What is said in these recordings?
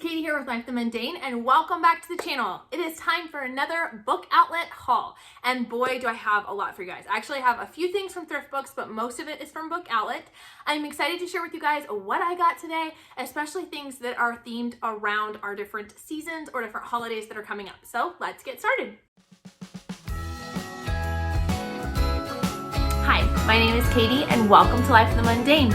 Katie here with Life the Mundane, and welcome back to the channel. It is time for another book outlet haul, and boy do I have a lot for you guys. I actually have a few things from Thrift Books, but most of it is from Book Outlet. I'm excited to share with you guys what I got today, especially things that are themed around our different seasons or different holidays that are coming up. So let's get started. Hi, my name is Katie, and welcome to Life the Mundane.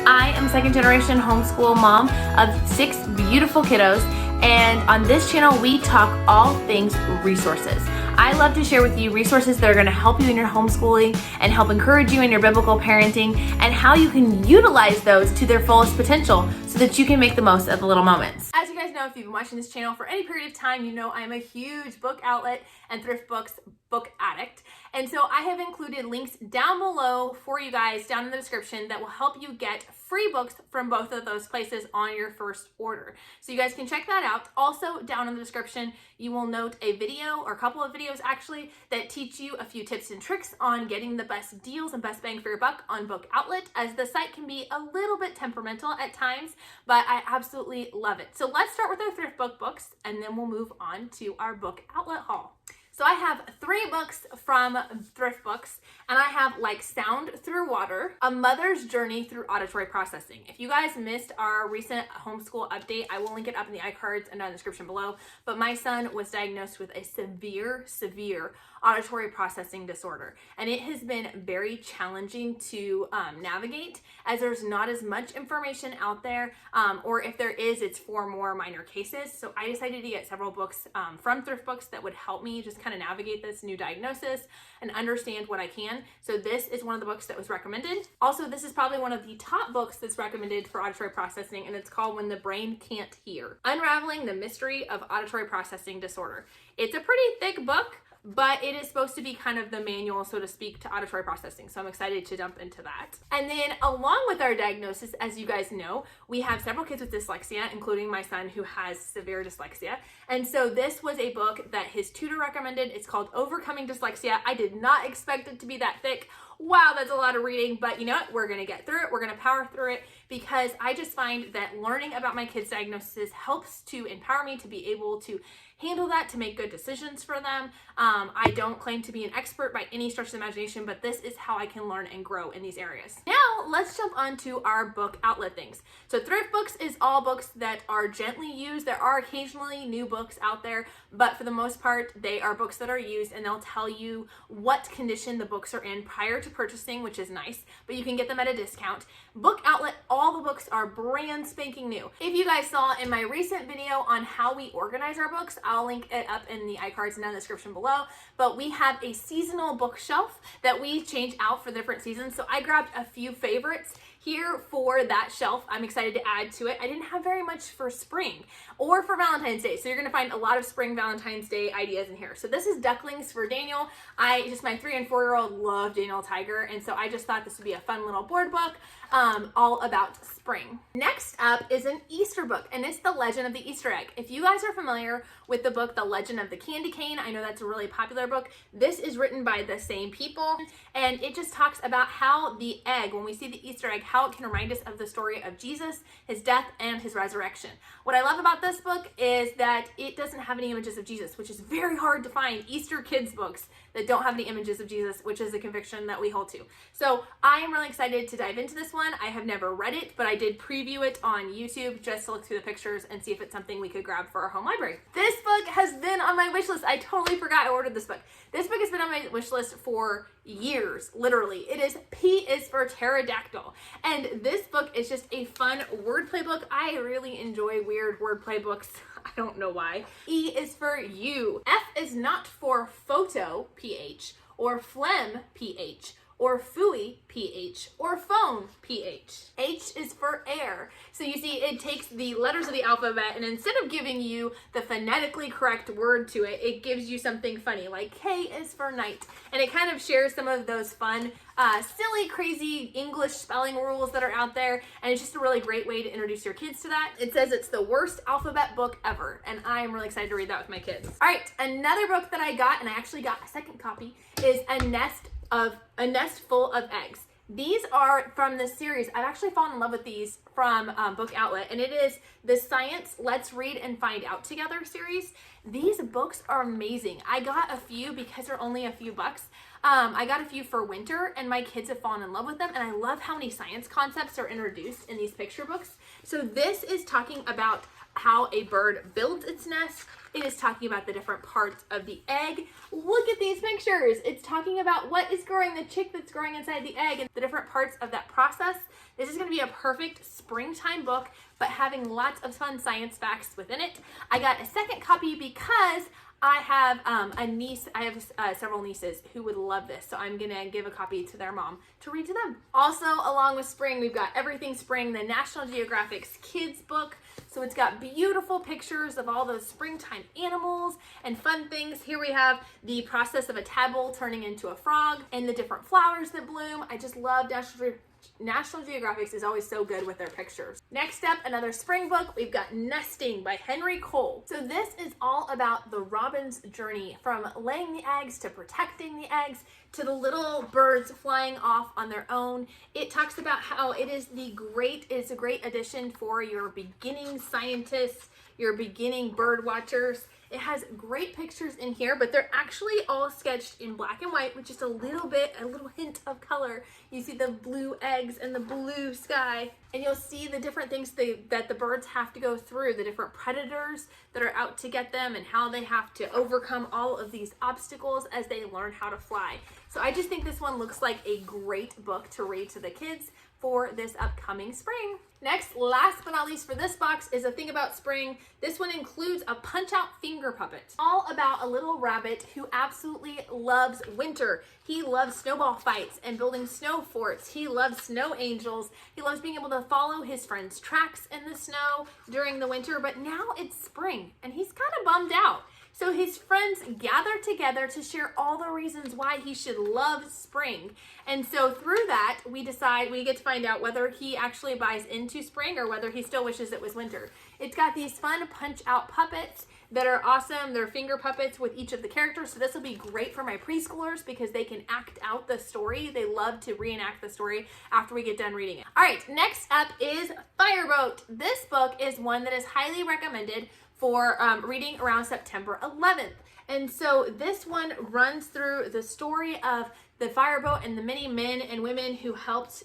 I am a second generation homeschool mom of 6 beautiful kiddos, and on this channel we talk all things resources. I love to share with you resources that are going to help you in your homeschooling and help encourage you in your biblical parenting, and how you can utilize those to their fullest potential so that you can make the most of the little moments. As you guys know, if you've been watching this channel for any period of time, you know I'm a huge Book Outlet and Thrift Books book addict. And so I have included links down below for you guys down in the description that will help you get free books from both of those places on your first order. So you guys can check that out. Also down in the description, you will note a video, or a couple of videos actually, that teach you a few tips and tricks on getting the best deals and best bang for your buck on Book Outlet, as the site can be a little bit temperamental at times, but I absolutely love it. So let's start with our Thrift Book books, and then we'll move on to our Book Outlet haul. So I have 3 books from Thrift Books, and I have Like Sound Through Water, A Mother's Journey Through Auditory Processing. If you guys missed our recent homeschool update, I will link it up in the iCards and down in the description below, but my son was diagnosed with a severe auditory processing disorder, and it has been very challenging to navigate, as there's not as much information out there, or if there is, it's for more minor cases. So I decided to get several books from Thrift Books that would help me just kind of navigate this new diagnosis and understand what I can. So this is one of the books that was recommended. Also, this is probably one of the top books that's recommended for auditory processing, and it's called When the Brain Can't Hear: Unraveling the Mystery of Auditory Processing Disorder. It's a pretty thick book, but it is supposed to be kind of the manual, so to speak, to auditory processing. So I'm excited to jump into that. And then along with our diagnosis, as you guys know, we have several kids with dyslexia, including my son who has severe dyslexia. And so this was a book that his tutor recommended. It's called Overcoming Dyslexia. I did not expect it to be that thick. Wow, that's a lot of reading, but you know what? We're gonna get through it. We're gonna power through it, because I just find that learning about my kids' diagnosis helps to empower me to be able to handle that, to make good decisions for them. I don't claim to be an expert by any stretch of the imagination, but this is how I can learn and grow in these areas. Now, let's jump on to our Book Outlet things. So Thrift Books is all books that are gently used. There are occasionally new books out there, but for the most part, they are books that are used, and they'll tell you what condition the books are in prior to purchasing, which is nice, but you can get them at a discount. Book Outlet, all the books are brand spanking new. If you guys saw in my recent video on how we organize our books, I'll link it up in the iCards and down in the description below, but we have a seasonal bookshelf that we change out for different seasons. So I grabbed a few favorites here for that shelf. I'm excited to add to it. I didn't have very much for spring or for Valentine's Day, so you're gonna find a lot of spring Valentine's Day ideas in here. So this is Ducklings for Daniel. My 3 and 4-year-old love Daniel Tiger, and so I just thought this would be a fun little board book all about spring. Next up is an Easter book, and it's The Legend of the Easter Egg. If you guys are familiar with the book The Legend of the Candy Cane, I know that's a really popular book. This is written by the same people, and it just talks about how the egg, when we see the Easter egg, how it can remind us of the story of Jesus, his death, and his resurrection. What I love about this book is that it doesn't have any images of Jesus, which is very hard to find Easter kids books that don't have any images of Jesus, which is a conviction that we hold to. So I am really excited to dive into this one. I have never read it, but I did preview it on YouTube just to look through the pictures and see if it's something we could grab for our home library. This book has been on my wish list. I totally forgot I ordered this book. This book has been on my wish list for years, literally. It is P is for Pterodactyl, and this book is just a fun wordplay book. I really enjoy weird wordplay books. I don't know why. E is for you. F is not for photo, PH, or phlegm, PH, or phooey, PH, or phone, PH. H is for air. So you see, it takes the letters of the alphabet, and instead of giving you the phonetically correct word to it, it gives you something funny, like K is for night. And it kind of shares some of those fun, silly, crazy English spelling rules that are out there, and it's just a really great way to introduce your kids to that. It says it's the worst alphabet book ever, and I am really excited to read that with my kids. All right, another book that I got, and I actually got a second copy, is A Nest Full of Eggs. These are from this series. I've actually fallen in love with these from Book Outlet, and it is the Science Let's Read and Find Out Together series. These books are amazing. I got a few because they're only a few bucks. I got a few for winter, and my kids have fallen in love with them, and I love how many science concepts are introduced in these picture books. So this is talking about how a bird builds its nest. It is talking about the different parts of the egg. Look at these pictures. It's talking about what is growing, the chick that's growing inside the egg, and the different parts of that process. This is going to be a perfect springtime book, but having lots of fun science facts within it. I got a second copy because I have a niece, I have several nieces who would love this, so I'm gonna give a copy to their mom to read to them. Also, along with spring, we've got Everything Spring, the National Geographic's kids book. So it's got beautiful pictures of all those springtime animals and fun things. Here we have the process of a tadpole turning into a frog and the different flowers that bloom. I just love National Geographic's is always so good with their pictures. Next up, another spring book. We've got Nesting by Henry Cole. So this is all about the robin's journey from laying the eggs to protecting the eggs to the little birds flying off on their own. It talks about how it's a great addition for your beginning scientists, your beginning bird watchers. It has great pictures in here, but they're actually all sketched in black and white with just a little hint of color. You see the blue eggs and the blue sky, and you'll see the different things that the birds have to go through, the different predators that are out to get them, and how they have to overcome all of these obstacles as they learn how to fly. So I just think this one looks like a great book to read to the kids for this upcoming spring. Next, last but not least for this box is A Thing About Spring. This one includes a punch-out finger puppet, all about a little rabbit who absolutely loves winter. He loves snowball fights and building snow forts. He loves snow angels. He loves being able to follow his friends' tracks in the snow during the winter, but now it's spring and he's kind of bummed out. So his friends gather together to share all the reasons why he should love spring. And so through that, we get to find out whether he actually buys into spring or whether he still wishes it was winter. It's got these fun punch-out puppets that are awesome. They're finger puppets with each of the characters. So this will be great for my preschoolers because they can act out the story. They love to reenact the story after we get done reading it. All right, next up is Fireboat. This book is one that is highly recommended for reading around September 11th. And so this one runs through the story of the fireboat and the many men and women who helped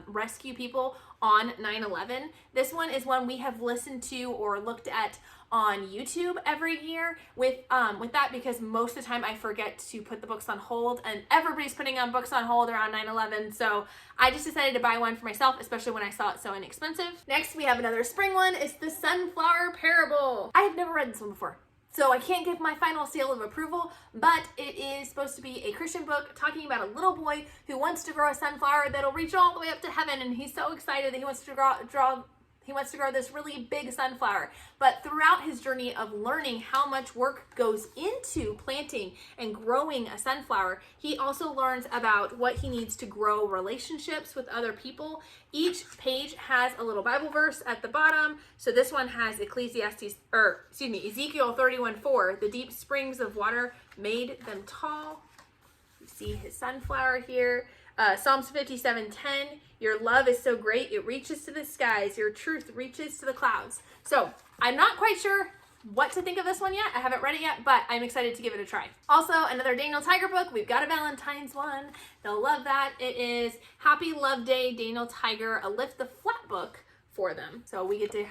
rescue people on 9/11. This one is one we have listened to or looked at on YouTube every year with that, because most of the time I forget to put the books on hold, and everybody's putting on books on hold around 9/11. So I just decided to buy one for myself, especially when I saw it so inexpensive. Next, we have another spring one. It's The Sunflower Parable. I have never read this one before, so I can't give my final seal of approval, but it is supposed to be a Christian book talking about a little boy who wants to grow a sunflower that'll reach all the way up to heaven, and he's so excited that he wants to grow this really big sunflower. But throughout his journey of learning how much work goes into planting and growing a sunflower, he also learns about what he needs to grow relationships with other people. Each page has a little Bible verse at the bottom. So this one has Ezekiel 31:4. The deep springs of water made them tall. You see his sunflower here. Psalms 57:10, your love is so great, it reaches to the skies, your truth reaches to the clouds. So I'm not quite sure what to think of this one yet. I haven't read it yet, but I'm excited to give it a try. Also, another Daniel Tiger book. We've got a Valentines one. They'll love that. It is Happy Love Day, Daniel Tiger, a Lift the Flat book for them. So we get to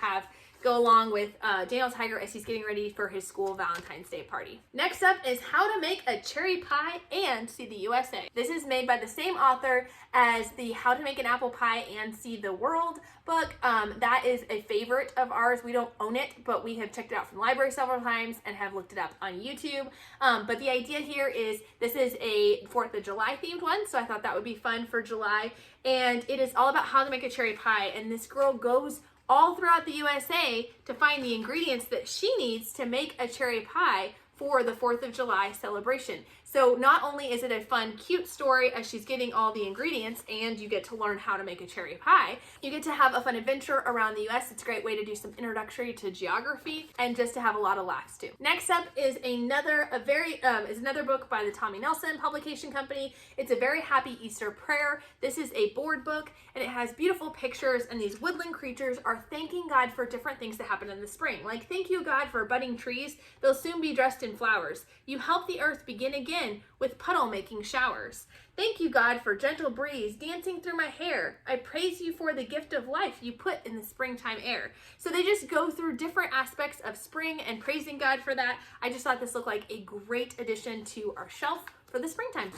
go along with Daniel Tiger as he's getting ready for his school Valentine's Day party. Next up is How to Make a Cherry Pie and See the USA. This is made by the same author as the How to Make an Apple Pie and See the World book. That is a favorite of ours. We don't own it, but we have checked it out from the library several times and have looked it up on YouTube. But the idea here is this is a 4th of July themed one, so I thought that would be fun for July. And it is all about how to make a cherry pie, and this girl goes all throughout the USA to find the ingredients that she needs to make a cherry pie for the 4th of July celebration. So not only is it a fun, cute story as she's getting all the ingredients and you get to learn how to make a cherry pie, you get to have a fun adventure around the US. It's a great way to do some introductory to geography and just to have a lot of laughs too. Next up is another book by the Tommy Nelson Publication Company. It's a Very Happy Easter Prayer. This is a board book and it has beautiful pictures, and these woodland creatures are thanking God for different things that happen in the spring. Like, thank you, God, for budding trees. They'll soon be dressed in flowers. You help the earth begin again with puddle making showers. Thank you, God, for gentle breeze dancing through my hair. I praise you for the gift of life you put in the springtime air. So they just go through different aspects of spring and praising God for that. I just thought this looked like a great addition to our shelf for the springtime.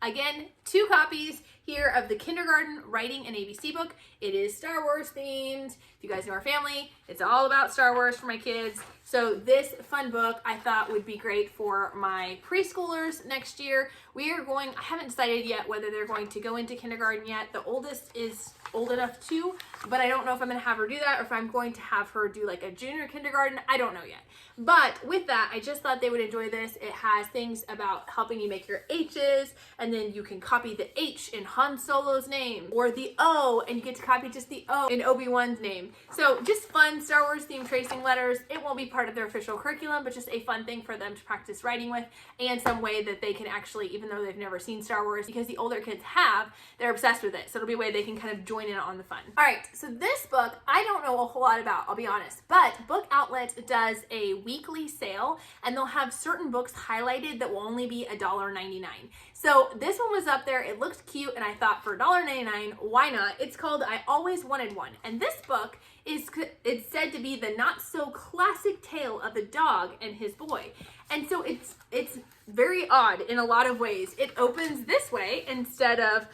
Again, 2 copies here of the kindergarten writing and ABC book. It is Star Wars themed. If you guys know our family, it's all about Star Wars for my kids. So this fun book I thought would be great for my preschoolers next year. I haven't decided yet whether they're going to go into kindergarten yet. The oldest is old enough too, but I don't know if I'm going to have her do that or if I'm going to have her do like a junior kindergarten. I don't know yet. But with that, I just thought they would enjoy this. It has things about helping you make your H's, and then you can copy the H in Han Solo's name, or the O, and you get to copy just the O in Obi-Wan's name. So just fun Star Wars themed tracing letters. It won't be part of their official curriculum, but just a fun thing for them to practice writing with, and some way that they can actually, even though they've never seen Star Wars, because the older kids have, they're obsessed with it. So it'll be a way they can kind of join in on the fun. All right, so this book, I don't know a whole lot about, I'll be honest, but Book Outlet does a weekly sale, and they'll have certain books highlighted that will only be $1.99. So this one was up there, it looked cute, and I thought for $1.99, why not? It's called I Always Wanted One, and this book it's said to be the not so classic tale of a dog and his boy. And so it's very odd in a lot of ways. It opens this way instead of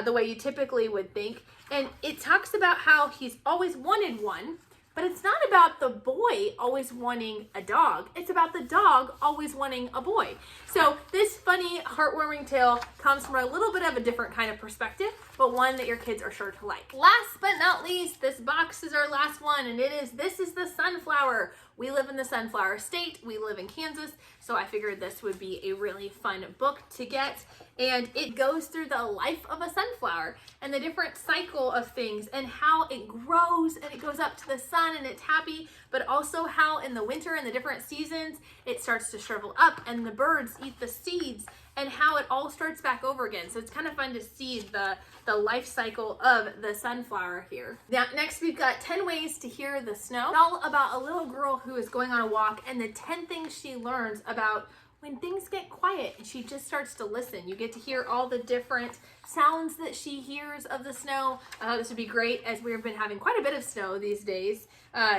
the way you typically would think. And it talks about how he's always wanted one, but it's not about the boy always wanting a dog. It's about the dog always wanting a boy. So this funny, heartwarming tale comes from a little bit of a different kind of perspective, but one that your kids are sure to like. Last but not least, this box is our last one, and this is the sunflower. We live in the sunflower state. We live in Kansas, so I figured this would be a really fun book to get. And it goes through the life of a sunflower and the different cycle of things and how it grows and it goes up to the sun and it's happy, but also how in the winter and the different seasons it starts to shrivel up and the birds eat the seeds and how it all starts back over again. So it's kind of fun to see the life cycle of the sunflower here. Now, next we've got 10 ways to hear the snow. It's all about a little girl who is going on a walk and the 10 things she learns about when things get quiet and she just starts to listen. You get to hear all the different sounds that she hears of the snow. I thought this would be great as we've been having quite a bit of snow these days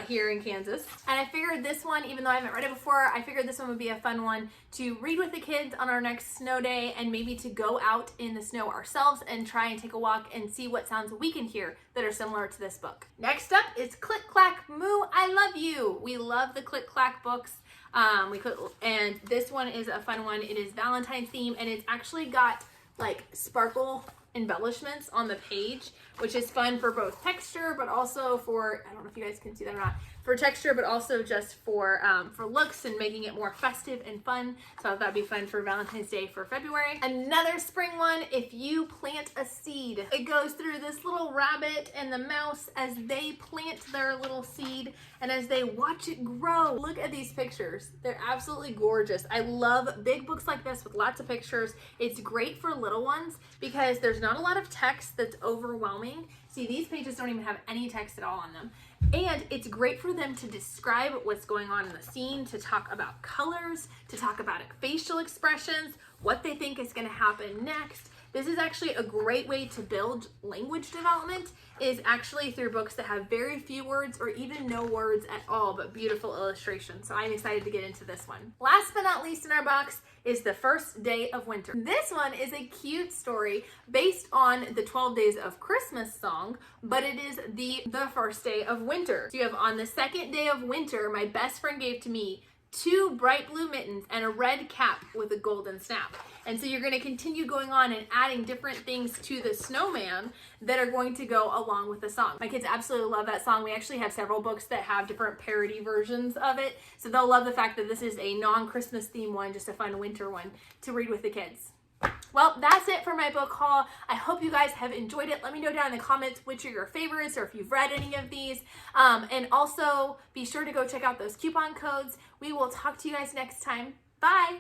here in Kansas. And I figured this one, even though I haven't read it before, I figured this one would be a fun one to read with the kids on our next snow day, and maybe to go out in the snow ourselves and try and take a walk and see what sounds we can hear that are similar to this book. Next up is Click Clack Moo, I Love You. We love the Click Clack books. And this one is a fun one. It is Valentines theme, and it's actually got like sparkle embellishments on the page, which is fun for both texture, but also for, I don't know if you guys can see that or not, for texture, but also just for looks and making it more festive and fun. So I thought that'd be fun for Valentine's Day for February. Another spring one, If You Plant a Seed. It goes through this little rabbit and the mouse as they plant their little seed and as they watch it grow. Look at these pictures. They're absolutely gorgeous. I love big books like this with lots of pictures. It's great for little ones because there's not a lot of text that's overwhelming. See, these pages don't even have any text at all on them. And it's great for them to describe what's going on in the scene, to talk about colors, to talk about facial expressions, what they think is going to happen next. This is actually a great way to build language development, is actually through books that have very few words or even no words at all, but beautiful illustrations. So I'm excited to get into this one. Last but not least in our box is The First Day of Winter. This one is a cute story based on the 12 Days of Christmas song, but it is the first day of winter. So you have, on the second day of winter, my best friend gave to me 2 bright blue mittens, and a red cap with a golden snap. And so you're going to continue going on and adding different things to the snowman that are going to go along with the song. My kids absolutely love that song. We actually have several books that have different parody versions of it. So they'll love the fact that this is a non-Christmas theme one, just a fun winter one to read with the kids. Well, that's it for my book haul. I hope you guys have enjoyed it. Let me know down in the comments which are your favorites or if you've read any of these. And also be sure to go check out those coupon codes. We will talk to you guys next time. Bye.